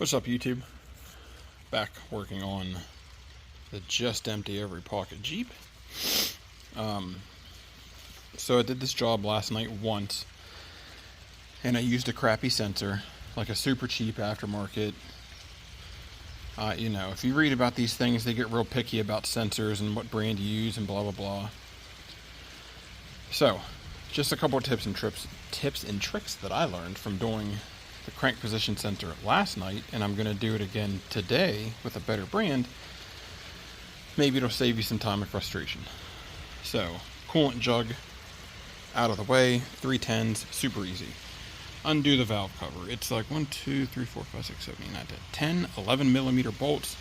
What's up, YouTube? Back working on the just empty every pocket Jeep. So I did this job last night once, and I used a crappy sensor, like a super cheap aftermarket. If you read about these things, they get real picky about sensors and what brand you use and blah blah blah. So, just a couple of tips and tricks that I learned from doing the crank position sensor last night, and I'm going to do it again today with a better brand. Maybe it'll save you some time and frustration. So, coolant jug out of the way, 310s, super easy. Undo the valve cover. It's like 1, 2, 3, 4, 5, 6, 7, 8, 9, 10, 11 millimeter bolts.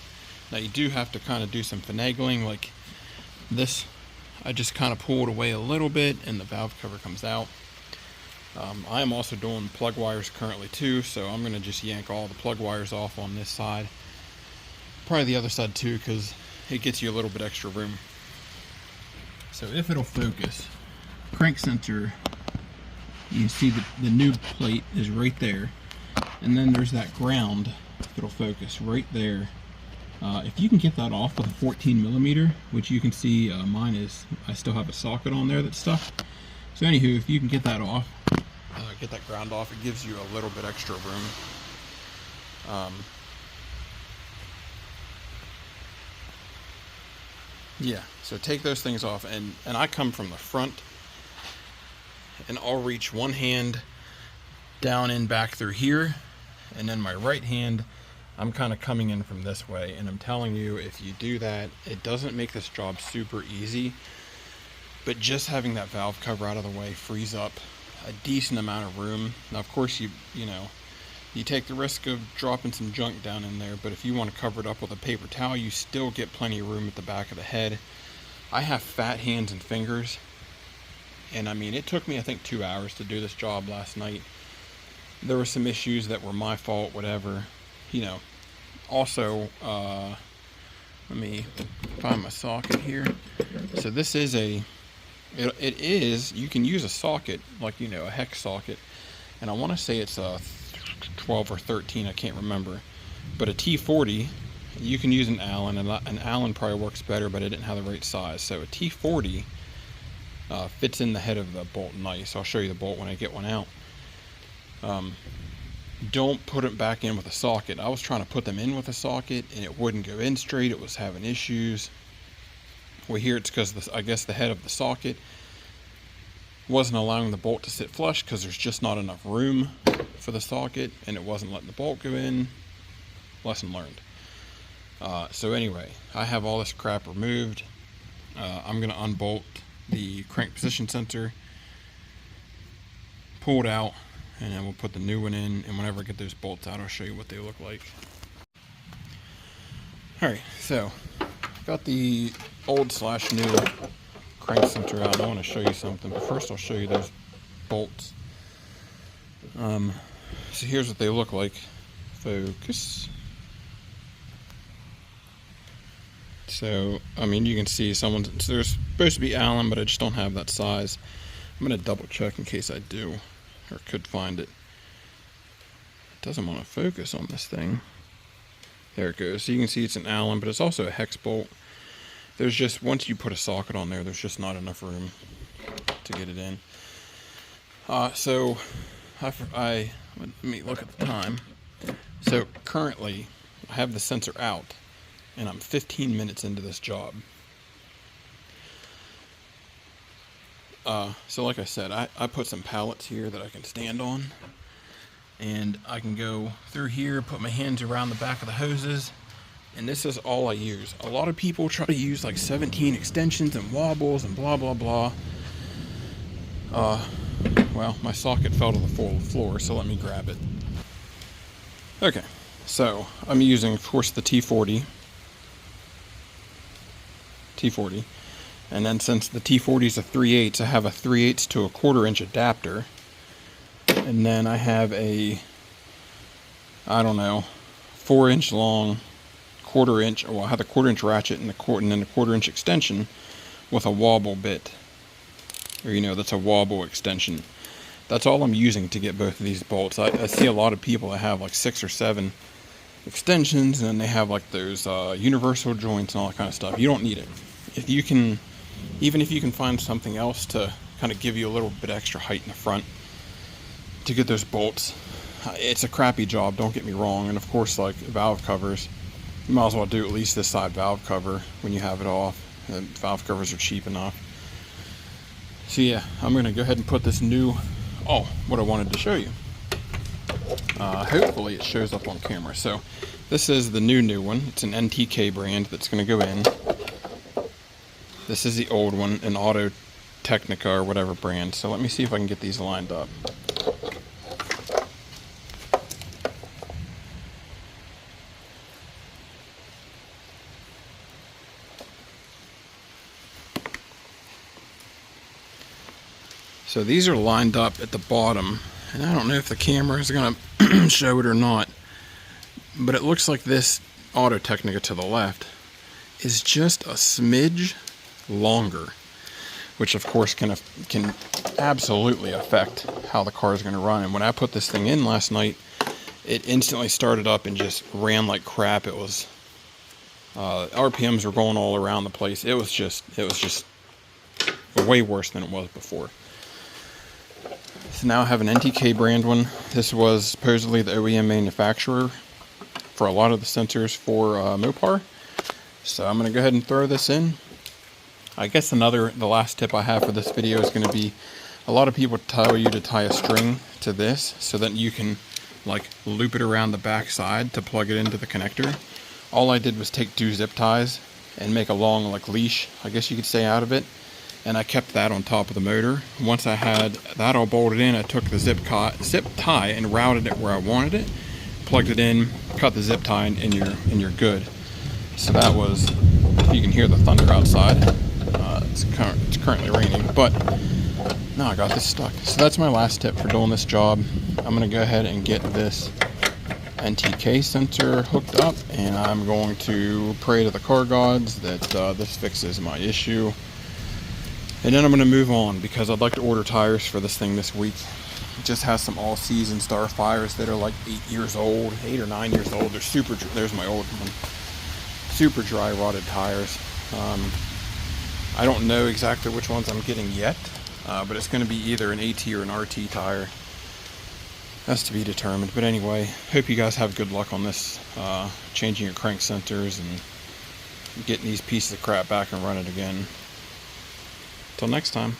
Now you do have to kind of do some finagling, like this. I just kind of pull it away a little bit and the valve cover comes out. I am also doing plug wires currently too, so I'm going to just yank all the plug wires off on this side. Probably the other side too, because it gets you a little bit extra room. So if it'll focus, crank sensor, you can see the new plate is right there, and then there's that ground, if it'll focus, right there. If you can get that off with a 14 millimeter, which you can see mine is, I still have a socket on there that's stuck. So anywho, if you can get that off, get that ground off, it gives you a little bit extra room. Yeah, so take those things off, and I come from the front, and I'll reach one hand down and back through here, and then my right hand, I'm kind of coming in from this way. And I'm telling you, if you do that, it doesn't make this job super easy, but just having that valve cover out of the way frees up a decent amount of room. Now, of course, you take the risk of dropping some junk down in there, but if you want to cover it up with a paper towel, you still get plenty of room at the back of the head. I have fat hands and fingers, and I mean, it took me, I think, 2 hours to do this job last night. There were some issues that were my fault, whatever. Also, let me find my socket here. So this is it is, you can use a socket, like, a hex socket, and I want to say it's a 12 or 13, I can't remember, but a T40, you can use an Allen, and an Allen probably works better, but I didn't have the right size. So a T40 fits in the head of the bolt nice. I'll show you the bolt when I get one out. Don't put it back in with a socket. I was trying to put them in with a socket and it wouldn't go in straight. It was having issues. Well, here it's because I guess the head of the socket wasn't allowing the bolt to sit flush because there's just not enough room for the socket, and it wasn't letting the bolt go in. Lesson learned. So anyway, I have all this crap removed. I'm going to unbolt the crank position sensor, pull it out, and then we'll put the new one in, and whenever I get those bolts out, I'll show you what they look like. Alright, so got the old/new crank sensor out, and I want to show you something, but first I'll show you those bolts. So here's what they look like. Focus. So, I mean, you can see so they're supposed to be Allen, but I just don't have that size. I'm going to double check in case I do, or could find it. It doesn't want to focus on this thing. There it goes. So you can see it's an Allen, but it's also a hex bolt. There's just, once you put a socket on there, there's just not enough room to get it in. So let me look at the time. So currently I have the sensor out, and I'm 15 minutes into this job. So like I said, I put some pallets here that I can stand on, and I can go through here, put my hands around the back of the hoses, and this is all I use. A lot of people try to use like 17 extensions and wobbles and blah blah blah. Well, my socket fell to the floor, so let me grab it. Okay, so I'm using, of course, the T40, and then since the T40 is a 3/8, I have a 3/8 to a 1/4 inch adapter, and then I have a, I don't know, 4-inch long, 1/4 inch, well, I have a 1/4 inch ratchet and then a 1/4 inch extension with a wobble bit, or that's a wobble extension. That's all I'm using to get both of these bolts. I see a lot of people that have like 6 or 7 extensions, and then they have like those universal joints and all that kind of stuff. You don't need it. If you can, even if you can find something else to kind of give you a little bit extra height in the front to get those bolts, it's a crappy job, don't get me wrong. And of course, like valve covers, you might as well do at least this side valve cover when you have it off. The valve covers are cheap enough. So yeah, I'm gonna go ahead and put this new, what I wanted to show you. Hopefully it shows up on camera. So this is the new one. It's an NTK brand that's gonna go in. This is the old one, an Auto Technica or whatever brand. So let me see if I can get these lined up. So these are lined up at the bottom, and I don't know if the camera is going to show it or not, but it looks like this Auto Technica to the left is just a smidge longer, which of course can absolutely affect how the car is going to run. And when I put this thing in last night, it instantly started up and just ran like crap. It was RPMs were going all around the place. It was just way worse than it was before. So now I have an NTK brand one. This was supposedly the OEM manufacturer for a lot of the sensors for Mopar. So I'm going to go ahead and throw this in. I guess the last tip I have for this video is going to be, a lot of people tell you to tie a string to this so that you can like loop it around the back side to plug it into the connector. All I did was take 2 zip ties and make a long like leash, I guess you could say, out of it. And I kept that on top of the motor. Once I had that all bolted in, I took the zip tie and routed it where I wanted it, plugged it in, cut the zip tie, and you're good. So that was, you can hear the thunder outside. It's currently raining, but now I got this stuck. So that's my last tip for doing this job. I'm gonna go ahead and get this NTK sensor hooked up, and I'm going to pray to the car gods that this fixes my issue. And then I'm going to move on because I'd like to order tires for this thing this week. It just has some all-season Starfires that are like 8 years old, 8 or 9 years old. They're super, there's my old one. Super dry rotted tires. I don't know exactly which ones I'm getting yet, but it's going to be either an AT or an RT tire. That's to be determined. But anyway, hope you guys have good luck on this, changing your crank sensors and getting these pieces of crap back and running again. Till next time.